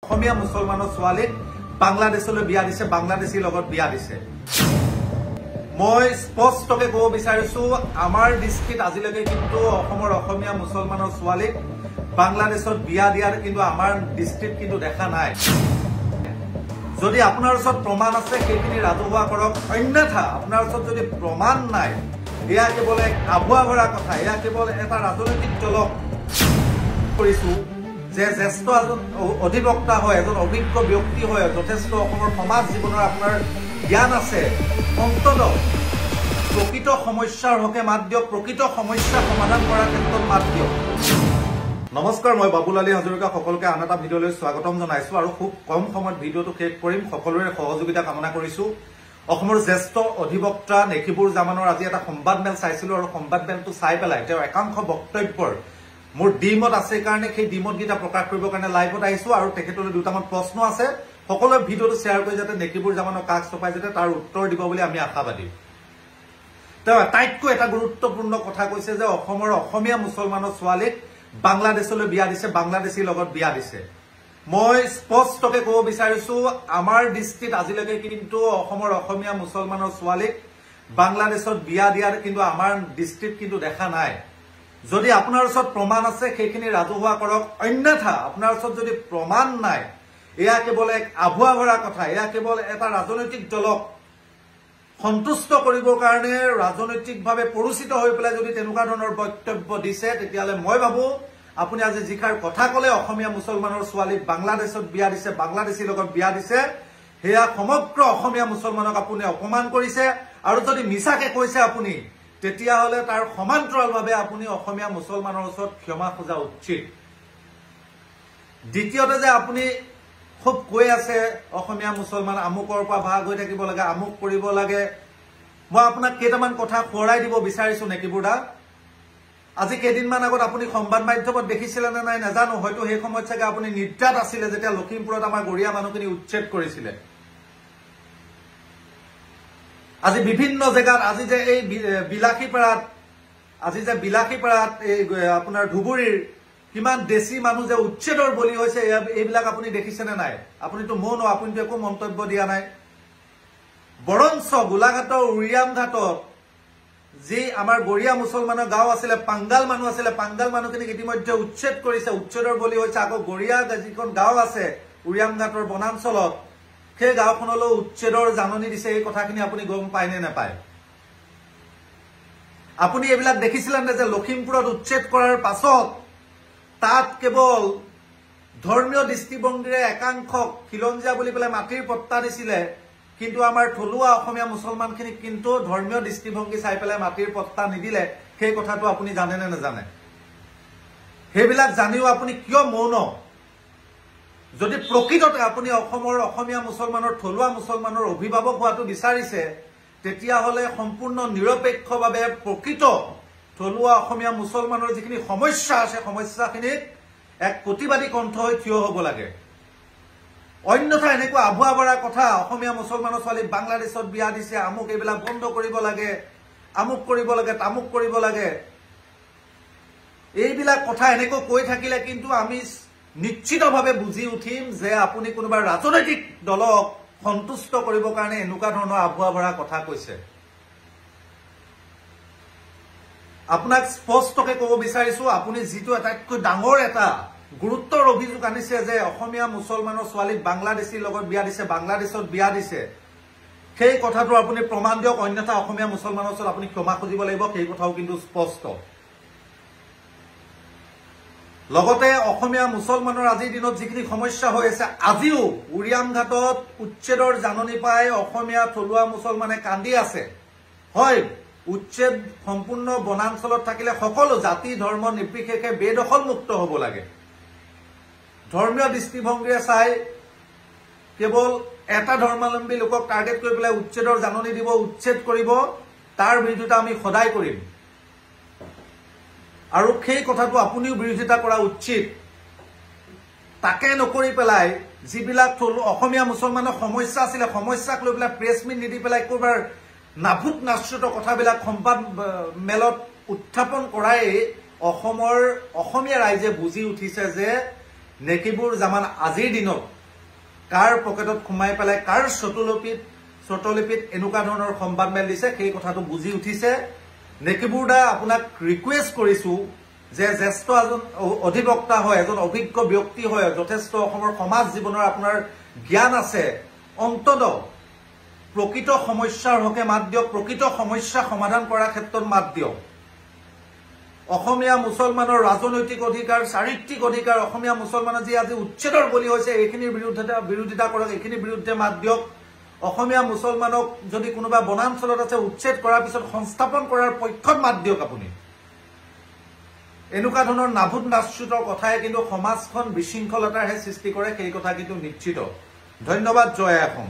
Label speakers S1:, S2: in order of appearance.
S1: অসমীয়া মুছলমানৰ ছোৱালীক বাংলাদেশলৈ বিয়া দিছে, বাংলাদেশীৰ লগত বিয়া দিছে। মই স্পষ্টকৈ ক'ব বিচাৰিছো, আমাৰ দৃষ্টিত আজিলৈকে কিন্তু অসমৰ অসমীয়া মুছলমানৰ ছোৱালীক বাংলাদেশত বিয়া দিয়াৰ কিন্তু আমাৰ দৃষ্টিত কিন্তু দেখা নাই। যদি আপোনাৰ ওচৰত প্ৰমাণ আছে সেইখিনি ৰাজহুৱা কৰক, অন্যথা আপোনাৰ ওচৰত যদি প্ৰমাণ নাই, এয়া কেৱল এক আভুৱা ভৰা কথা, এয়া কেৱল এটা ৰাজনৈতিক দলক কৰিছো যে জ্যেষ্ঠ এজন অধিবক্তা হয়, এজন অভিজ্ঞ ব্যক্তি হয়, যথেষ্ট অসমৰ সমাজ জীৱনৰ আপোনাৰ জ্ঞান আছে, অন্তত প্ৰকৃত সমস্যাৰ হকে মাত দিয়ক, প্ৰকৃত সমস্যা সমাধান কৰাৰ ক্ষেত্ৰত মাত দিয়ক। নমস্কাৰ, মই বাবুল আলী হাজৰিকা সকলোকে আন এটা ভিডিঅ'লৈ স্বাগতম জনাইছো আৰু খুব কম সময়ত ভিডিঅ'টো শেষ কৰিম। সকলোৰে সহযোগিতা কামনা কৰিছো। অসমৰ জ্যেষ্ঠ অধিবক্তা নেকিবুৰ জামানৰ আজি এটা সংবাদমেল চাইছিলো আৰু সংবাদমেলটো চাই পেলাই তেওঁ একাংশ বক্তব্যৰ মোৰ ডিমত আছে কাৰণে সেই ডিমতকেইটা প্ৰকাশ কৰিবৰ কাৰণে লাইভত আহিছো আৰু তেখেতলৈ দুটামান প্ৰশ্ন আছে। সকলোৱে ভিডিঅ'টো শ্বেয়াৰ কৰি যাতে নেকিবুৰ জামানৰ কাষ চপাই যাতে তাৰ উত্তৰ দিব বুলি আমি আশাবাদী। তেওঁ আটাইতকৈ এটা গুৰুত্বপূৰ্ণ কথা কৈছে যে অসমৰ অসমীয়া মুছলমানৰ ছোৱালীক বাংলাদেশলৈ বিয়া দিছে, বাংলাদেশীৰ লগত বিয়া দিছে। মই স্পষ্টকৈ ক'ব বিচাৰিছো, আমাৰ দৃষ্টিত আজিলৈকে কিন্তু অসমৰ অসমীয়া মুছলমানৰ ছোৱালীক বাংলাদেশত বিয়া দিয়াৰ কিন্তু আমাৰ দৃষ্টিত কিন্তু দেখা নাই। যদি আপোনাৰ ওচৰত প্ৰমাণ আছে সেইখিনি ৰাজহুৱা কৰক, অন্যথা আপোনাৰ ওচৰত যদি প্ৰমাণ নাই, এয়া কেৱল এক আভুৱা ভৰা কথা, এয়া কেৱল এটা ৰাজনৈতিক দলক সন্তুষ্ট কৰিবৰ কাৰণে ৰাজনৈতিকভাৱে পৰিচিত হৈ পেলাই যদি তেনেকুৱা ধৰণৰ বক্তব্য দিছে, তেতিয়াহ'লে মই ভাবো আপুনি আজি যিষাৰ কথা ক'লে অসমীয়া মুছলমানৰ ছোৱালীক বাংলাদেশত বিয়া দিছে, বাংলাদেশীৰ লগত বিয়া দিছে, সেয়া সমগ্ৰ অসমীয়া মুছলমানক আপুনি অপমান কৰিছে। আৰু যদি মিছাকে কৈছে আপুনি, তেতিয়াহ'লে তাৰ সমান্তৰালভাৱে আপুনি অসমীয়া মুছলমানৰ ওচৰত ক্ষমা খোজা উচিত। দ্বিতীয়তে যে আপুনি খুব কৈ আছে অসমীয়া মুছলমান আমুকৰ পৰা ভাগ হৈ থাকিব লাগে, আমুক কৰিব লাগে, মই আপোনাক কেইটামান কথা সোঁৱৰাই দিব বিচাৰিছো নেকিবুৰ দা। আজি কেইদিনমান আগত আপুনি সংবাদ মাধ্যমত দেখিছিলে নে নাই নাজানো, হয়তো সেই সময়ত চাগে আপুনি নিদ্ৰাত আছিলে যেতিয়া লখিমপুৰত আমাৰ গৰীয়া মানুহখিনি উচ্ছেদ কৰিছিলে। আজি বিভিন্ন জেগাত, আজি যে এই বিলাসীপাৰাত এই আপোনাৰ ধুবুৰীৰ কিমান দেশী মানুহ যে উচ্ছেদৰ বলি হৈছে, এইবিলাক আপুনি দেখিছেনে নাই? আপুনিতো মৌন, আপুনিতো একো মন্তব্য দিয়া নাই। বৰঞ্চ গোলাঘাটৰ উৰিয়াম ঘাটত যি আমাৰ গৰীয়া মুছলমানৰ গাঁও আছিলে, পাংগাল মানুহ আছিলে, পাংগাল মানুহখিনিক ইতিমধ্যে উচ্ছেদ কৰিছে, উচ্ছেদৰ বলি হৈছে। আকৌ গৰীয়া যিখন গাঁও আছে উৰিয়াম ঘাটৰ বনাঞ্চলত, সেই গাঁওখনলৈ উচ্ছেদৰ জাননী দিছে। এই কথাখিনি আপুনি গম পায় নে নাপায়? আপুনি এইবিলাক দেখিছিলেন নে যে লখিমপুৰত উচ্ছেদ কৰাৰ পাছত তাত কেৱল ধৰ্মীয় দৃষ্টিভংগীৰে একাংশক খিলঞ্জীয়া বুলি পেলাই মাটিৰ পট্টা দিছিলে, কিন্তু আমাৰ থলুৱা অসমীয়া মুছলমানখিনিক কিন্তু ধৰ্মীয় দৃষ্টিভংগী চাই পেলাই মাটিৰ পট্টা নিদিলে। সেই কথাটো আপুনি জানে নে নাজানে? সেইবিলাক জানিও আপুনি কিয় মৌন? যদি প্ৰকৃততে আপুনি অসমৰ অসমীয়া মুছলমানৰ, থলুৱা মুছলমানৰ অভিভাৱক হোৱাটো বিচাৰিছে, তেতিয়াহ'লে সম্পূৰ্ণ নিৰপেক্ষভাৱে প্ৰকৃত থলুৱা অসমীয়া মুছলমানৰ যিখিনি সমস্যা আছে, সমস্যাখিনিক এক প্ৰতিবাদী কণ্ঠ হৈ থিয় হ'ব লাগে। অন্যথা এনেকুৱা আভুৱা ভৰা কথা, অসমীয়া মুছলমানৰ ছোৱালীক বাংলাদেশত বিয়া দিছে, আমুক, এইবিলাক বন্ধ কৰিব লাগে, আমুক কৰিব লাগে, তামুক কৰিব লাগে, এইবিলাক কথা এনেকৈ কৈ থাকিলে কিন্তু আমি নিশ্চিতভাৱে বুজি উঠিম যে আপুনি কোনোবা ৰাজনৈতিক দলক সন্তুষ্ট কৰিবৰ কাৰণে এনেকুৱা ধৰণৰ আভুৱা ভৰা কথা কৈছে। আপোনাক স্পষ্টকৈ ক'ব বিচাৰিছো, আপুনি যিটো আটাইতকৈ ডাঙৰ এটা গুৰুত্বৰ অভিযোগ আনিছে যে অসমীয়া মুছলমানৰ ছোৱালীক বাংলাদেশীৰ লগত বিয়া দিছে, বাংলাদেশত বিয়া দিছে, সেই কথাটো আপুনি প্ৰমাণ দিয়ক, অন্যথা অসমীয়া মুছলমানৰ ওচৰত আপুনি ক্ষমা খুজিব লাগিব। সেই কথাও কিন্তু স্পষ্ট। লগতে অসমীয়া মুছলমানৰ আজিৰ দিনত যিখিনি সমস্যা হৈ আছে, আজিও উৰিয়াম ঘাটত উচ্ছেদৰ জাননী পাই অসমীয়া থলুৱা মুছলমানে কান্দি আছে। হয়, উচ্ছেদ সম্পূৰ্ণ বনাঞ্চলত থাকিলে সকলো জাতি ধৰ্ম নিৰ্বিশেষে বেদখল মুক্ত হ'ব লাগে। ধৰ্মীয় দৃষ্টিভংগীৰে চাই কেৱল এটা ধৰ্মাৱলম্বী লোকক টাৰ্গেট কৰি পেলাই উচ্ছেদৰ জাননী দিব, উচ্ছেদ কৰিব, তাৰ বিৰোধিতা আমি সদায় কৰিম আৰু সেই কথাটো আপুনিও বিৰোধিতা কৰা উচিত। তাকে নকৰি পেলাই যিবিলাক অসমীয়া মুছলমানৰ সমস্যা আছিলে, সমস্যাক লৈ পেলাই প্ৰেছ মিট নিদি পেলাই ক'ৰবাৰ নাভূত নাশ্ৰিত কথাবিলাক সংবাদ মেলত উত্থাপন কৰাই অসমৰ অসমীয়া ৰাইজে বুজি উঠিছে যে নেকিবুৰ জামান আজিৰ দিনত কাৰ পকেটত সোমাই পেলাই কাৰ চটলিপিত এনেকুৱা ধৰণৰ সংবাদ মেল দিছে সেই কথাটো বুজি উঠিছে। নেকিবুৰ দা আপোনাক ৰিকুৱেষ্ট কৰিছো যে জ্যেষ্ঠ এজন অধিবক্তা হয়, এজন অভিজ্ঞ ব্যক্তি হয়, যথেষ্ট অসমৰ সমাজ জীৱনৰ আপোনাৰ জ্ঞান আছে, অন্ততঃ প্ৰকৃত সমস্যাৰ হকে মাত দিয়ক, প্ৰকৃত সমস্যা সমাধান কৰাৰ ক্ষেত্ৰত মাত দিয়ক। অসমীয়া মুছলমানৰ ৰাজনৈতিক অধিকাৰ, চাৰিত্ৰিক অধিকাৰ, অসমীয়া মুছলমানৰ যি আজি উচ্ছেদৰ বলি হৈছে এইখিনিৰ বিৰোধিতা কৰক, এইখিনিৰ বিৰুদ্ধে মাত দিয়ক। অসমীয়া মুছলমানক যদি কোনোবা বনাঞ্চলত আছে উচ্ছেদ কৰাৰ পিছত সংস্থাপন কৰাৰ পক্ষত মাত দিয়ক আপুনি। এনেকুৱা ধৰণৰ নাভুত নাশ্ৰুতৰ কথাই কিন্তু সমাজখন বিশৃংখলতাৰহে সৃষ্টি কৰে, সেই কথা কিন্তু নিশ্চিত। ধন্যবাদ। জয় অসম।